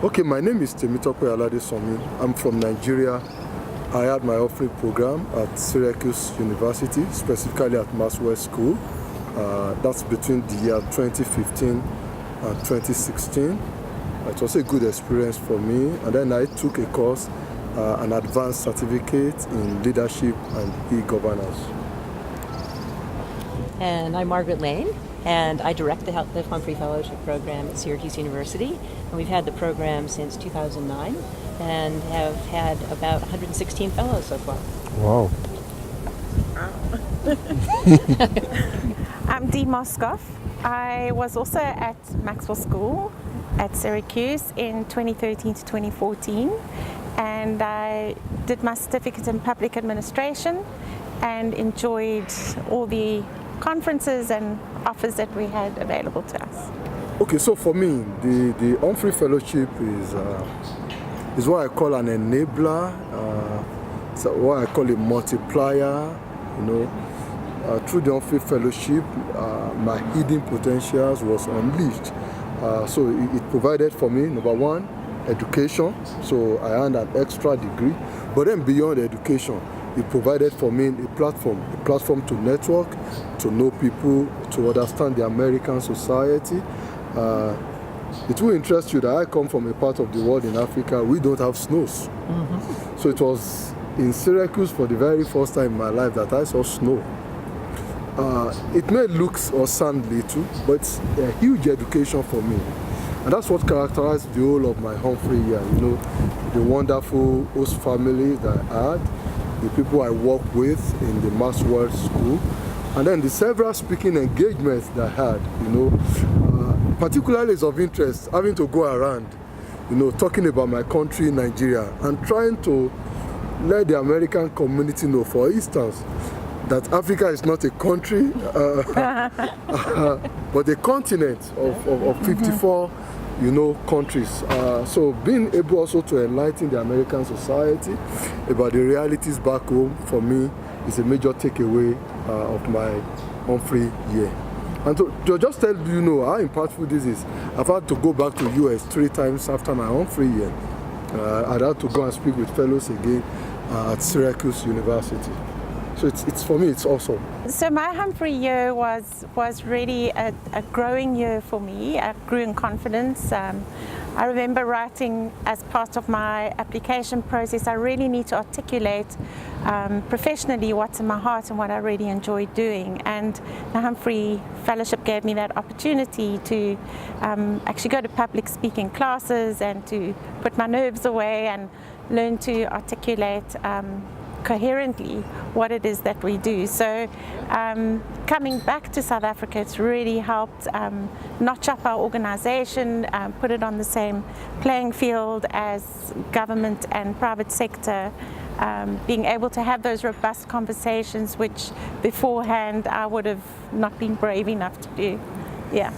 Okay, my name is Temitope Aladesomi. I'm from Nigeria. I had my Humphrey program at Syracuse University, specifically at Maxwell School. That's between the year 2015 and 2016. It was a good experience for me. And then I took a course, an advanced certificate in leadership and e-governance. And I'm Margaret Lane, and I direct the Humphrey Fellowship Program at Syracuse University. And we've had the program since 2009 and have had about 116 fellows so far. Wow. I'm Dee Moskoff. I was also at Maxwell School at Syracuse in 2013 to 2014, and I did my certificate in public administration and enjoyed all the conferences and offers that we had available to us. Okay, so for me, the Humphrey Fellowship is what I call an enabler, so what I call a multiplier. Through the Humphrey Fellowship, my hidden potentials was unleashed. So it provided for me, number one, education. So I earned an extra degree. But then beyond education, it provided for me a platform to network, to know people, to understand the American society. It will interest you that I come from a part of the world in Africa, we don't have snows. Mm-hmm. So it was in Syracuse for the very first time in my life that I saw snow. It may look or sound little, but it's a huge education for me. And that's what characterized the whole of my Humphrey year. The wonderful host family that I had, the people I worked with in the Maxwell School, and then the several speaking engagements that I had, particularly is of interest, having to go around, talking about my country, Nigeria, and trying to let the American community know, for instance, that Africa is not a country, but a continent of 54, countries. So being able also to enlighten the American society about the realities back home, for me, is a major takeaway of my Humphrey year. And to just tell you how impactful this is, I've had to go back to US 3 times after my Humphrey year. I'd had to go and speak with fellows again at Syracuse University. So it's for me, it's awesome. So my Humphrey year was really a growing year for me. I grew in confidence. I remember writing as part of my application process, I really need to articulate professionally what's in my heart and what I really enjoy doing. And the Humphrey Fellowship gave me that opportunity to actually go to public speaking classes and to put my nerves away and learn to articulate coherently what it is that we do. So coming back to South Africa, it's really helped notch up our organization, put it on the same playing field as government and private sector, being able to have those robust conversations which beforehand I would have not been brave enough to do. Yeah.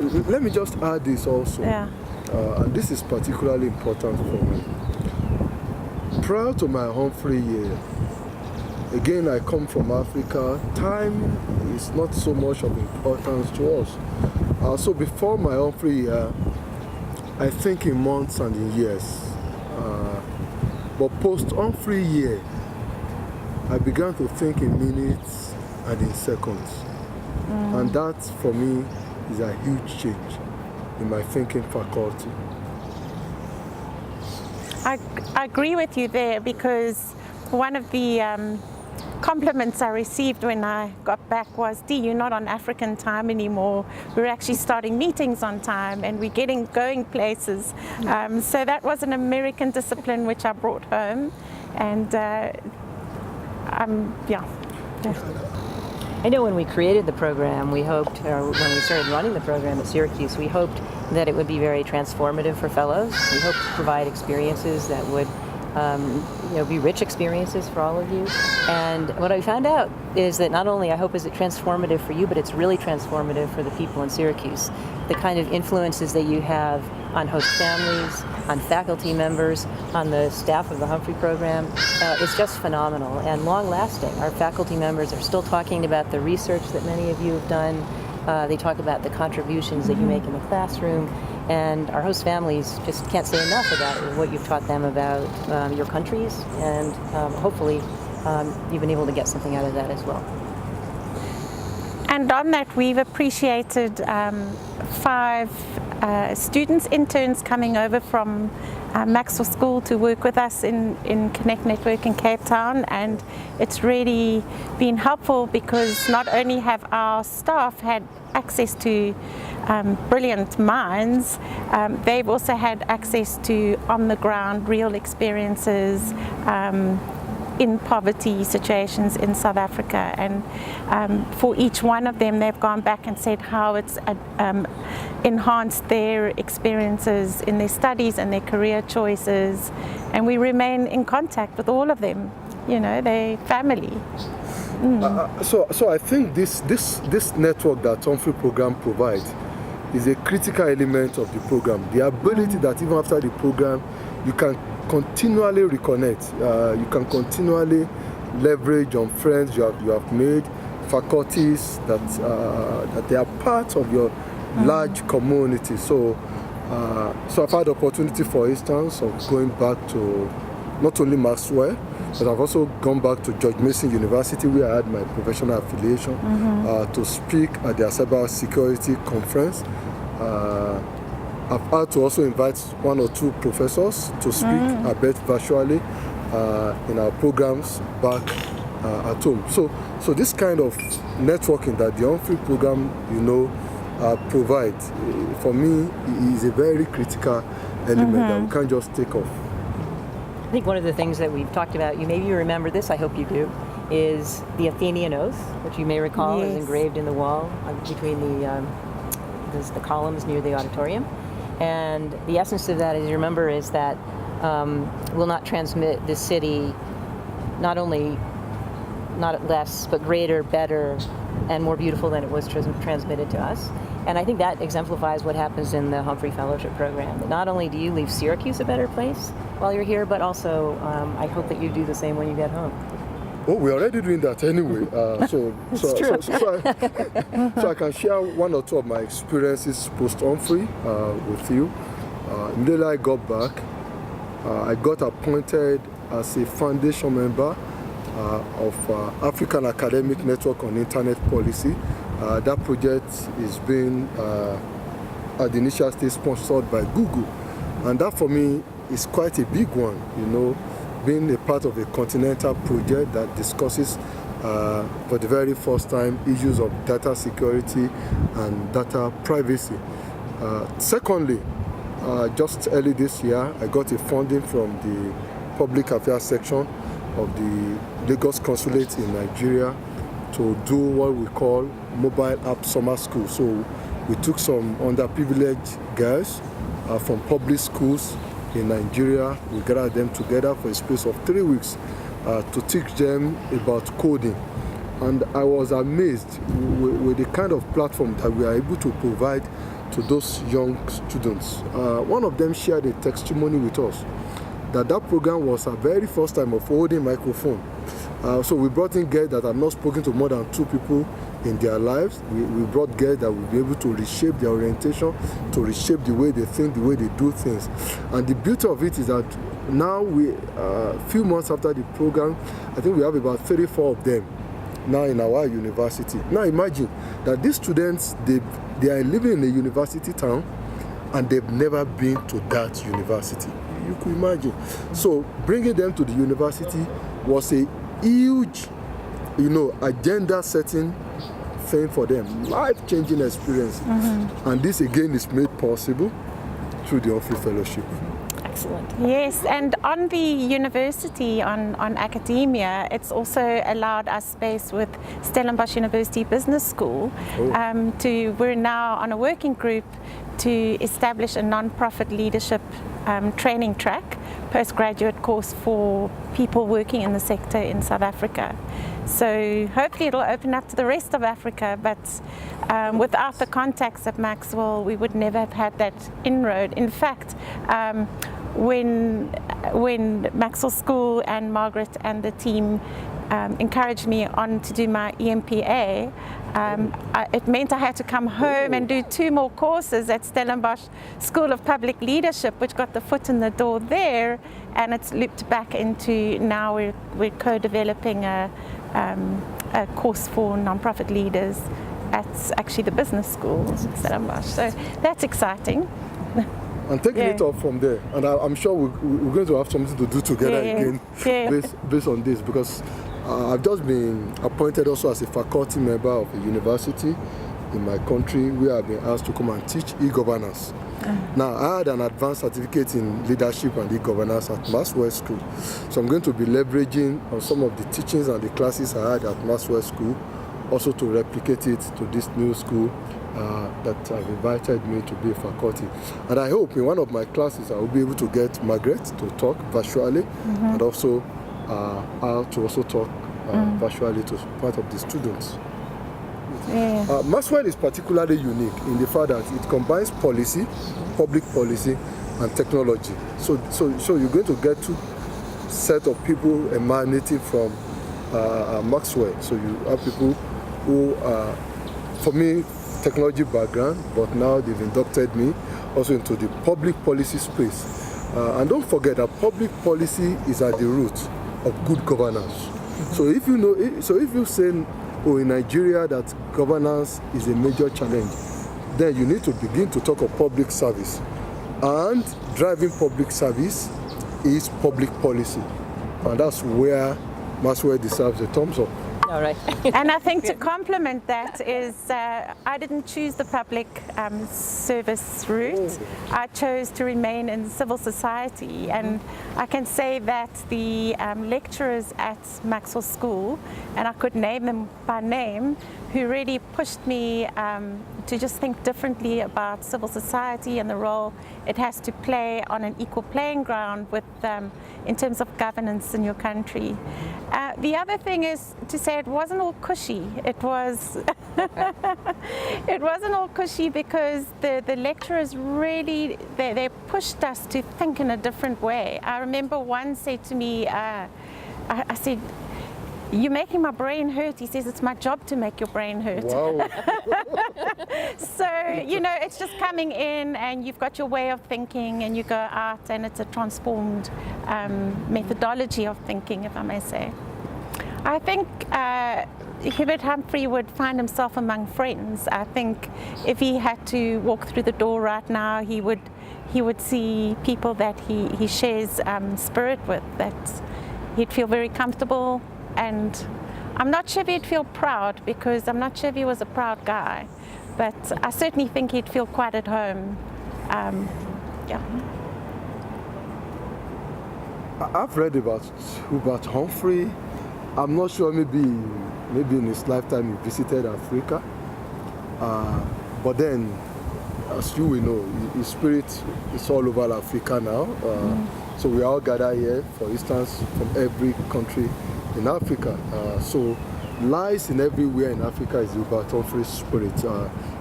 Let me just add this also. Yeah. And this is particularly important for me. Prior to my Humphrey year, again, I come from Africa. Time is not so much of importance to us. So before my Humphrey year, I think in months and in years. But post-Humphrey year, I began to think in minutes and in seconds. And that, for me, is a huge change in my thinking faculty. I agree with you there, because one of the compliments I received when I got back was, Dee, you're not on African time anymore. We're actually starting meetings on time and we're going places. So that was an American discipline which I brought home, and yeah. I know when we created the program, we hoped, or when we started running the program at Syracuse, we hoped that it would be very transformative for fellows. We hoped to provide experiences that would be rich experiences for all of you. And what I found out is that not only I hope is it transformative for you, but it's really transformative for the people in Syracuse. The kind of influences that you have on host families, on faculty members, on the staff of the Humphrey program is just phenomenal and long-lasting. Our faculty members are still talking about the research that many of you have done. They talk about the contributions that you make in the classroom, And our host families just can't say enough about what you've taught them about your countries, and hopefully you've been able to get something out of that as well. And on that, we've appreciated 5 students, interns coming over from Maxwell School to work with us in Connect Network in Cape Town, and it's really been helpful because not only have our staff had access to brilliant minds, they've also had access to on-the-ground real experiences in poverty situations in South Africa, and for each one of them they've gone back and said how it's enhanced their experiences in their studies and their career choices, and we remain in contact with all of them, you know, their family. So I think this network that Humphrey program provides is a critical element of the program. The ability that even after the program you can continually reconnect, you can continually leverage on friends you have made, faculties that they are part of your large community. So I've had the opportunity, for instance, of going back to not only Maxwell, but I've also gone back to George Mason University, where I had my professional affiliation, to speak at their cyber security conference. I've had to also invite 1 or 2 professors to speak, I bet virtually, in our programs back at home. So this kind of networking that the Humphrey program, you know, provides, for me, is a very critical element that we can't just take off. I think one of the things that we've talked about, maybe you remember this, I hope you do, is the Athenian Oath, which you may recall is engraved in the wall between the columns near the auditorium. And the essence of that, as you remember, is that we'll not transmit this city not only not less, but greater, better, and more beautiful than it was transmitted to us. And I think that exemplifies what happens in the Humphrey Fellowship Program. That not only do you leave Syracuse a better place while you're here, but also I hope that you do the same when you get home. Oh, we're already doing that anyway. So I can share 1 or 2 of my experiences post-Humphrey with you. Immediately I got back, I got appointed as a foundation member of African Academic Network on Internet Policy. That project is being at the initial stage sponsored by Google, and that for me is quite a big one, you know, being a part of a continental project that discusses for the very first time issues of data security and data privacy. Secondly, just early this year, I got a funding from the Public Affairs section of the Lagos Consulate in Nigeria to do what we call mobile app summer school. So we took some underprivileged girls from public schools in Nigeria. We gathered them together for a space of 3 weeks to teach them about coding. And I was amazed with the kind of platform that we are able to provide to those young students. One of them shared a testimony with us that program was her very first time of holding microphone. So we brought in girls that have not spoken to more than 2 people in their lives. We brought girls that will be able to reshape their orientation, to reshape the way they think, the way they do things. And the beauty of it is that now a few months after the program, I think we have about 34 of them now in our university. Now imagine that these students, they are living in a university town and they've never been to that university. You could imagine. So bringing them to the university was a huge, you know, agenda-setting thing for them, life-changing experience. And this again is made possible through the Humphrey Fellowship. Excellent. Yes, and on the university, on academia, it's also allowed us space with Stellenbosch University Business School. We're now on a working group to establish a non-profit leadership training track, postgraduate course for people working in the sector in South Africa. So hopefully it'll open up to the rest of Africa, but without the contacts at Maxwell, we would never have had that inroad. In fact, when Maxwell School and Margaret and the team encouraged me on to do my EMPA, it meant I had to come home and do 2 more courses at Stellenbosch School of Public Leadership, which got the foot in the door there, and it's looped back into now we're co-developing a course for non-profit leaders at actually the business school in Stellenbosch. So that's exciting. And taking it up from there, and I'm sure we're going to have something to do together again based on this, because I've just been appointed also as a faculty member of a university in my country where I've been asked to come and teach e-governance. Now, I had an advanced certificate in leadership and e-governance at Maxwell School, so I'm going to be leveraging on some of the teachings and the classes I had at Maxwell School, also to replicate it to this new school that have invited me to be a faculty. And I hope in one of my classes I will be able to get Margaret to talk virtually, and also how to also talk virtually to part of the students. Maxwell is particularly unique in the fact that it combines policy, public policy, and technology. So you're going to get 2 set of people emanating from Maxwell. So you have people who for me, technology background, but now they've inducted me also into the public policy space. And don't forget that public policy is at the root of good governance. So if you say, in Nigeria that governance is a major challenge, then you need to begin to talk of public service. And driving public service is public policy. And that's where Maxwell deserves a thumbs up. All right. And I think to complement that is I didn't choose the public service route. I chose to remain in civil society, and I can say that the lecturers at Maxwell School, and I could name them by name, who really pushed me to just think differently about civil society and the role it has to play on an equal playing ground with in terms of governance in your country. The other thing is to say it wasn't all cushy. It was it wasn't all cushy because the lecturers really they pushed us to think in a different way. I remember one said to me, I said, "You're making my brain hurt." He says, "It's my job to make your brain hurt." Wow. So, it's just coming in and you've got your way of thinking and you go out and it's a transformed methodology of thinking, if I may say. I think Hubert Humphrey would find himself among friends. I think if he had to walk through the door right now, he would see people that he shares spirit with, that he'd feel very comfortable. And I'm not sure if he'd feel proud, because I'm not sure if he was a proud guy, but I certainly think he'd feel quite at home. I've read about Hubert Humphrey. I'm not sure, maybe in his lifetime he visited Africa. But then, as you will know, his spirit is all over Africa now. So we all gather here, for instance, from every country in Africa. So lies in everywhere in Africa is Hubert Humphrey's spirit.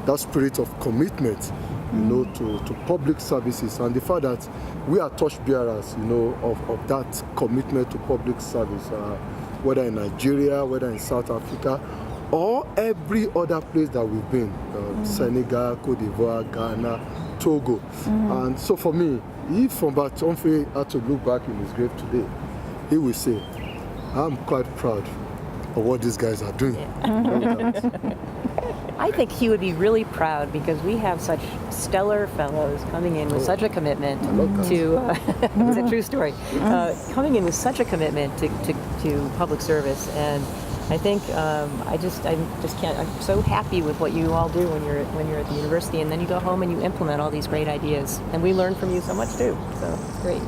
That spirit of commitment, to public services, and the fact that we are torchbearers, of that commitment to public service, whether in Nigeria, whether in South Africa, or every other place that we've been, Senegal, Cote d'Ivoire, Ghana, Togo. And so for me, if Hubert Humphrey had to look back in his grave today, he will say, "I'm quite proud of what these guys are doing." I think he would be really proud, because we have such stellar fellows coming in with such a commitment to, it's a true story, coming in with such a commitment to public service. And I think I just can't, I'm so happy with what you all do when you're at the university, and then you go home and you implement all these great ideas. And we learn from you so much too, so it's great.